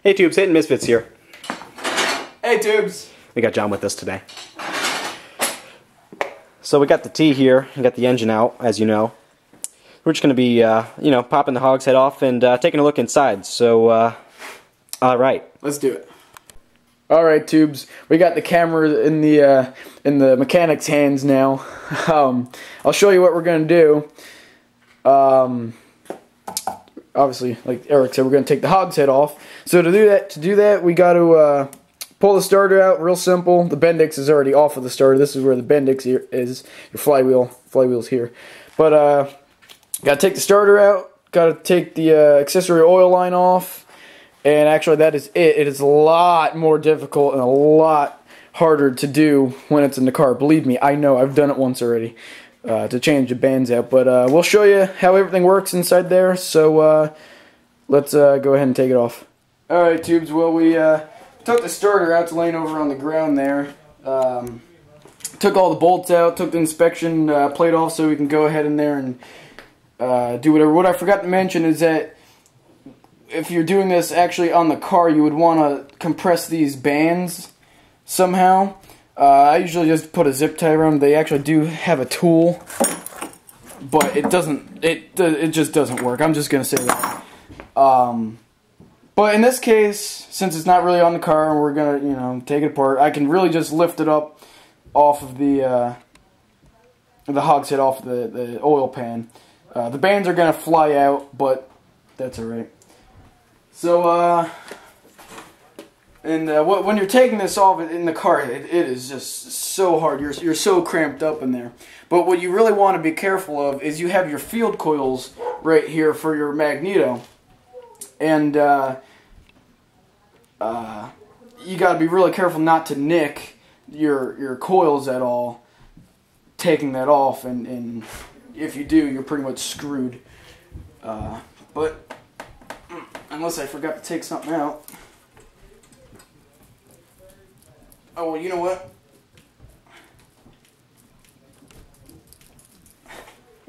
Hey Tubes, HitandMissfits here. Hey Tubes! We got John with us today. So we got the T here, we got the engine out, as you know. We're just going to be, popping the hog's head off and taking a look inside. So, alright. Let's do it. Alright Tubes, we got the camera in the mechanic's hands now. I'll show you what we're going to do. Obviously, like Eric said, we're going to take the hog's head off. So to do that, we got to pull the starter out. Real simple. The Bendix is already off of the starter. This is where the Bendix is. Your flywheel's here. But got to take the starter out. Got to take the accessory oil line off. And actually, that is it. It is a lot more difficult and a lot harder to do when it's in the car. Believe me, I know. I've done it once already. To change the bands out, but we'll show you how everything works inside there, so let's go ahead and take it off. Alright Tubes, well we took the starter out. It's laying over on the ground there. Took all the bolts out, took the inspection plate off so we can go ahead in there and do whatever. What I forgot to mention is that if you're doing this actually on the car, you would want to compress these bands somehow. I usually just put a zip tie around them. They actually do have a tool, but it just doesn't work. I'm just gonna say that. But in this case, since it's not really on the car and we're gonna take it apart, I can really just lift it up off of the hog's head off the oil pan. The bands are gonna fly out, but that's alright. So when you're taking this off in the car, it is just so hard. You're so cramped up in there. But what you really want to be careful of is you have your field coils right here for your magneto. And you got to be really careful not to nick your coils at all, taking that off. And if you do, you're pretty much screwed. But unless I forgot to take something out. Oh, well, you know what?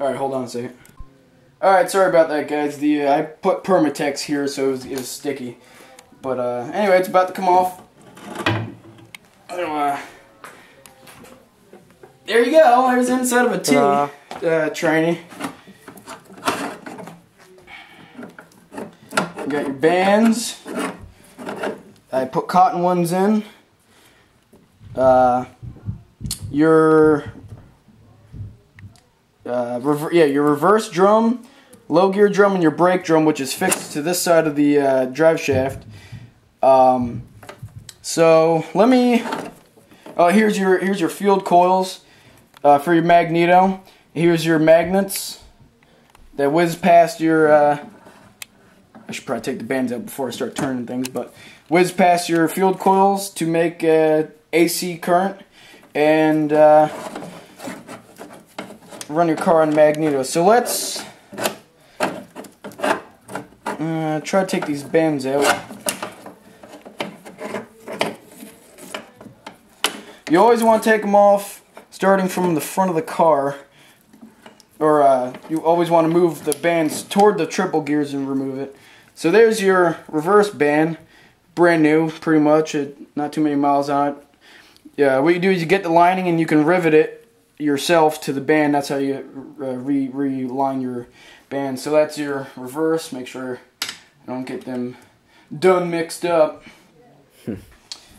Alright, hold on a second. Alright, sorry about that, guys. I put Permatex here, so it was sticky. But, anyway, it's about to come off. There you go. There's the inside of a T. Trainee. You got your bands. I put cotton ones in. Your reverse drum, low gear drum, and your brake drum, which is fixed to this side of the drive shaft. So let me. Here's your field coils for your magneto. Here's your magnets that whiz past your. I should probably take the bands out before I start turning things, but whiz past your field coils to make AC current and run your car on magneto. So let's try to take these bands out. You always want to take them off starting from the front of the car, or you always want to move the bands toward the triple gears and remove it. So there's your reverse band, brand new, pretty much, not too many miles on it. Yeah, what you do is you get the lining and you can rivet it yourself to the band. That's how you reline your band. So that's your reverse. Make sure I don't get them done mixed up.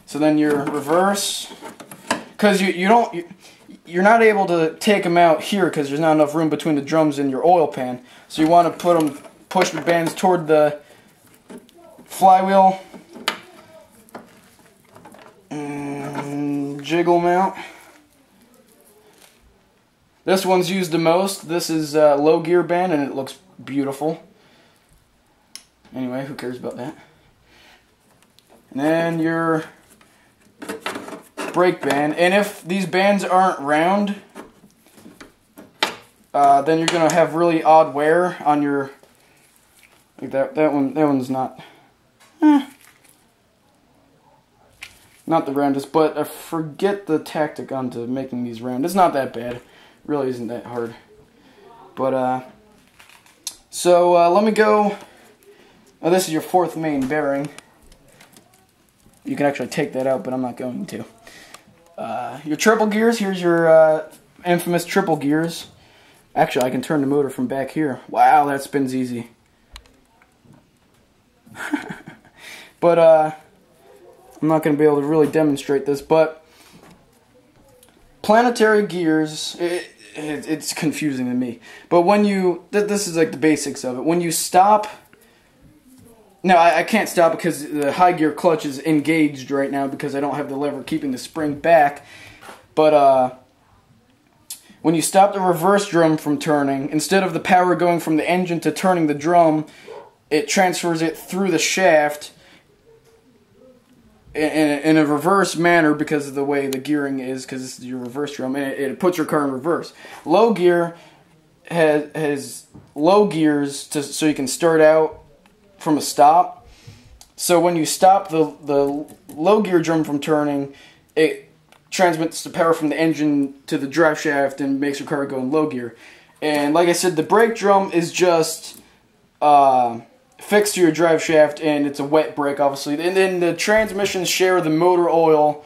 So then your reverse, because you're not able to take them out here because there's not enough room between the drums and your oil pan. So you want to push the bands toward the flywheel. Jiggle them out. This one's used the most. This is low gear band and it looks beautiful. Anyway, who cares about that? And then your brake band. And if these bands aren't round, then you're gonna have really odd wear on your. Like that one's not. Not the roundest, but I forget the tactic onto making these round. It's not that bad. It really isn't that hard. But, so let me go. Oh, this is your fourth main bearing. You can actually take that out, but I'm not going to. Your triple gears, here's your infamous triple gears. Actually, I can turn the motor from back here. Wow, that spins easy. But I'm not going to be able to really demonstrate this, but Planetary Gears, it's confusing to me. But when you, this is like the basics of it. When you stop, now I can't stop because the high gear clutch is engaged right now because I don't have the lever keeping the spring back. But when you stop the reverse drum from turning, instead of the power going from the engine to turning the drum, it transfers it through the shaft in a reverse manner because of the way the gearing is, because this is your reverse drum, and it puts your car in reverse. Low gear has low gears so you can start out from a stop. So when you stop the low gear drum from turning, it transmits the power from the engine to the drive shaft and makes your car go in low gear. And like I said, the brake drum is just fixed to your drive shaft, and it's a wet brake, obviously. And then the transmissions share the motor oil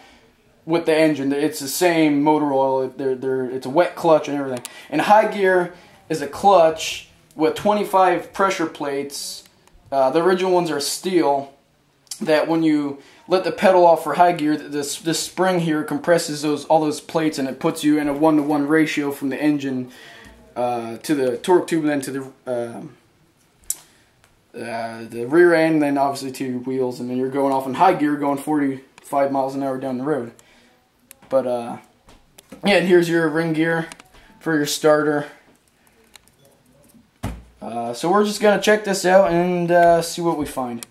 with the engine. It's the same motor oil. It's a wet clutch and everything. And high gear is a clutch with 25 pressure plates. The original ones are steel, that when you let the pedal off for high gear, this spring here compresses all those plates, and it puts you in a 1-to-1 ratio from the engine to the torque tube, and then to the rear end, then obviously to your wheels, and then you're going off in high gear, going 45 miles an hour down the road. But yeah, and here's your ring gear for your starter. So we're just gonna check this out and see what we find.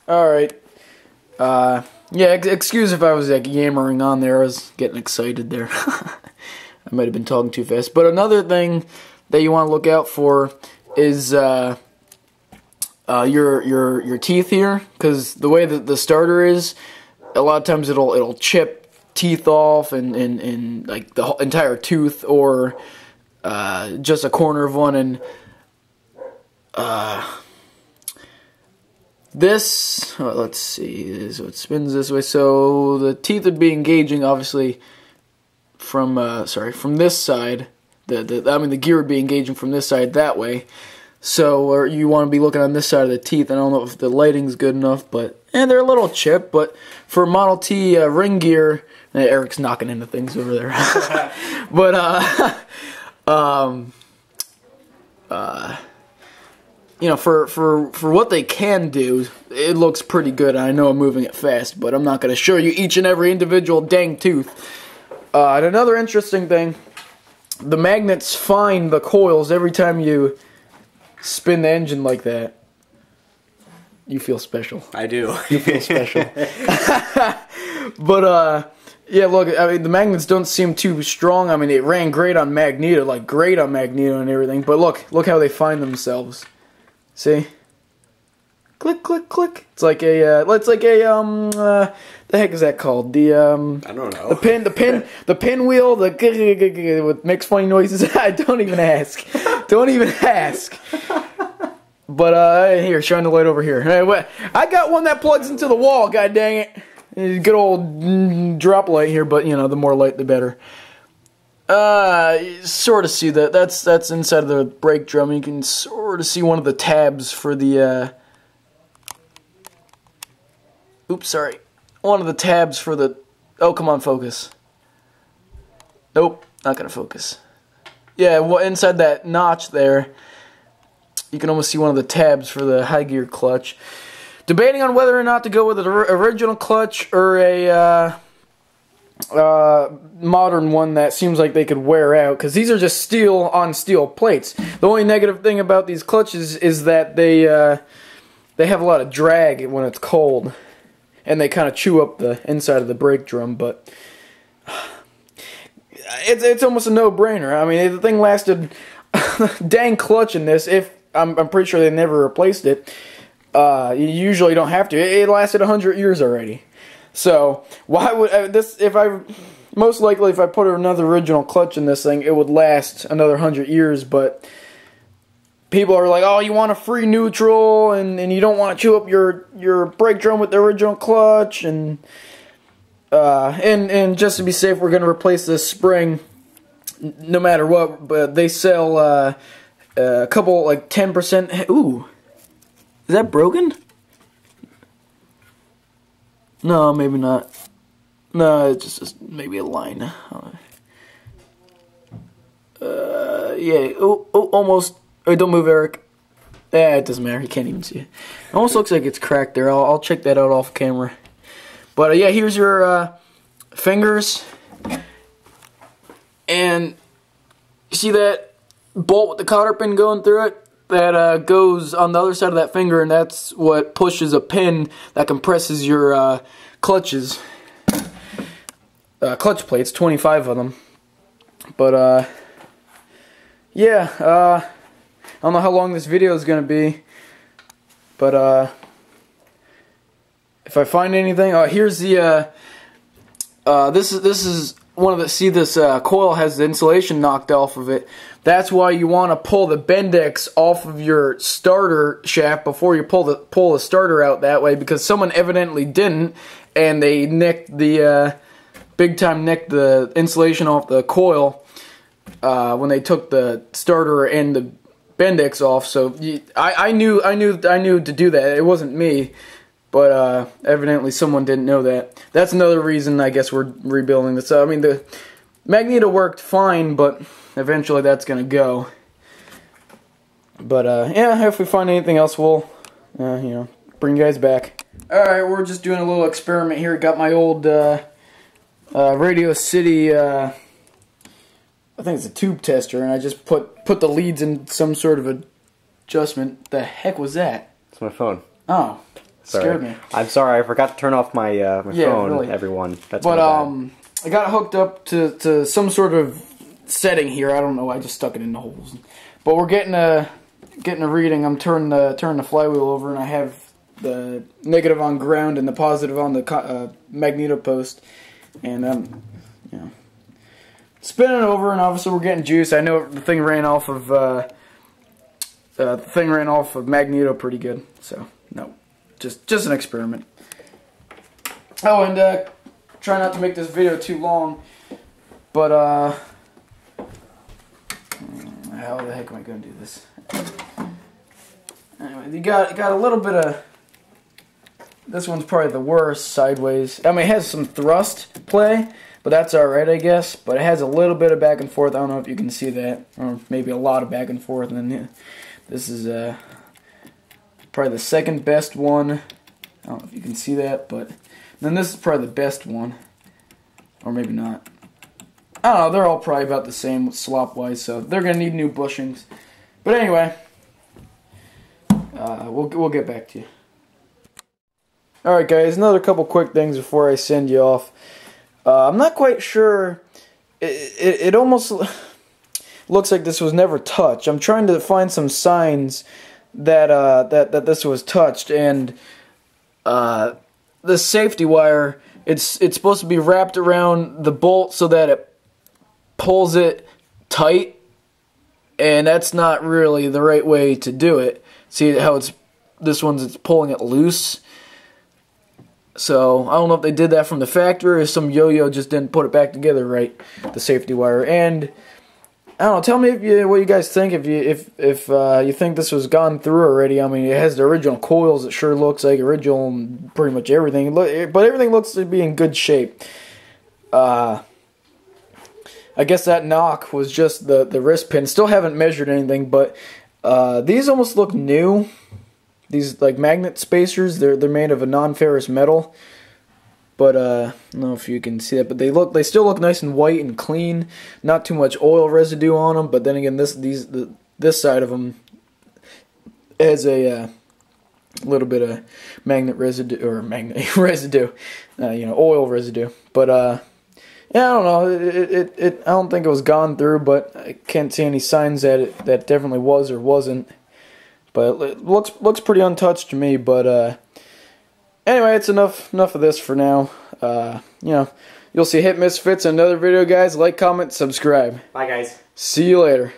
All right. Yeah, excuse if I was like yammering on there. I was getting excited there. I might have been talking too fast. But another thing that you want to look out for is your teeth here, because the way that the starter is, a lot of times it'll chip teeth off and like the whole entire tooth, or just a corner of one. And this, let's see, so it spins this way. So the teeth would be engaging, obviously, from this side. The gear would be engaging from this side that way. So, or you want to be looking on this side of the teeth. I don't know if the lighting's good enough, but they're a little chipped. But for Model T ring gear, Eric's knocking into things over there. But you know, for what they can do, it looks pretty good. I know I'm moving it fast, but I'm not going to show you each and every individual dang tooth. And another interesting thing, the magnets find the coils every time you spin the engine like that. You feel special. I do. You feel special. But yeah, look, I mean, the magnets don't seem too strong. I mean, it ran great on Magneto, like great on Magneto and everything. But look how they find themselves. See? Click, click, click. It's like a the heck is that called? The I don't know. The pinwheel, what makes funny noises. Don't even ask. Don't even ask. But here, shine the light over here. I got one that plugs into the wall. God dang it! Good old drop light here, but you know, the more light, the better. Sort of see that. That's inside of the brake drum. You can sort of see one of the tabs for the. Oops, sorry. One of the tabs for the. Oh, come on, focus. Nope, not gonna focus. Yeah, well, inside that notch there, you can almost see one of the tabs for the high gear clutch. Debating on whether or not to go with an original clutch or a modern one that seems like they could wear out, because these are just steel on steel plates. The only negative thing about these clutches is that they have a lot of drag when it's cold, and they kind of chew up the inside of the brake drum. But it's almost a no-brainer. I mean, the thing lasted dang clutch in this. If I'm pretty sure they never replaced it. You usually don't have to. It lasted 100 years already. So why would this? Most likely, if I put another original clutch in this thing, it would last another 100 years. But people are like, oh, you want a free neutral, and you don't want to chew up your brake drum with the original clutch, and just to be safe, we're going to replace this spring no matter what. But they sell a couple, like 10%. Ooh, is that broken? No, maybe not. No, it's just maybe a line. Yeah. Oh, almost. Oh, don't move, Eric. It doesn't matter. You can't even see it. It almost looks like it's cracked there. I'll check that out off camera. But yeah, here's your fingers. And you see that bolt with the cotter pin going through it? That goes on the other side of that finger, and that's what pushes a pin that compresses your clutches. Clutch plates, 25 of them. But yeah, I don't know how long this video is going to be, but if I find anything, here's the this is one of the, see this coil has the insulation knocked off of it. That's why you want to pull the Bendix off of your starter shaft before you pull the starter out that way, because someone evidently didn't, and they nicked the big time nicked the insulation off the coil when they took the starter and the Bendix off. So I knew to do that. It wasn't me, but evidently someone didn't know that. That's another reason I guess we're rebuilding this. I mean, the magneto worked fine, but eventually that's gonna go. But yeah, if we find anything else, we'll you know, bring you guys back. All right, we're just doing a little experiment here. Got my old Radio City. I think it's a tube tester, and I just put the leads in some sort of adjustment. The heck was that? It's my phone. Oh, sorry. Scared me. I'm sorry, I forgot to turn off my phone. Really. Everyone. That's but my bad. I got it hooked up to some sort of setting here. I don't know. I just stuck it in the holes. But we're getting a reading. I'm turning the flywheel over, and I have the negative on ground and the positive on the magneto post, and you know, spinning over, and obviously we're getting juice. I know the thing ran off of magneto pretty good. So no, just an experiment. Oh, and try not to make this video too long, but how the heck am I going to do this? Anyway, you got a little bit of. This one's probably the worst sideways. I mean, it has some thrust play, but that's alright, I guess. But it has a little bit of back and forth. I don't know if you can see that. Or maybe a lot of back and forth. And then this is probably the second best one. I don't know if you can see that. But then this is probably the best one. Or maybe not. I don't know. They're all probably about the same slop-wise. So they're going to need new bushings. But anyway, we'll get back to you. Alright guys, another couple quick things before I send you off. I'm not quite sure. It almost looks like this was never touched. I'm trying to find some signs that that this was touched, and the safety wire, it's supposed to be wrapped around the bolt so that it pulls it tight, and that's not really the right way to do it. See how it's pulling it loose. So, I don't know if they did that from the factory or some yo-yo just didn't put it back together right, the safety wire. And, I don't know, tell me what you guys think, if you think this was gone through already. I mean, it has the original coils, it sure looks like original and pretty much everything. But everything looks to be in good shape. I guess that knock was just the wrist pin. Still haven't measured anything, but these almost look new. These like magnet spacers, they're made of a non-ferrous metal, but I don't know if you can see that. But they still look nice and white and clean. Not too much oil residue on them. But then again, this side of them has a little bit of magnet residue or magnet residue, you know, oil residue. But yeah, I don't know. I don't think it was gone through, but I can't see any signs that that definitely was or wasn't. But it looks pretty untouched to me. But anyway, it's enough of this for now. You know, you'll see HitandMissfits in another video, guys. Like, comment, subscribe. Bye, guys. See you later.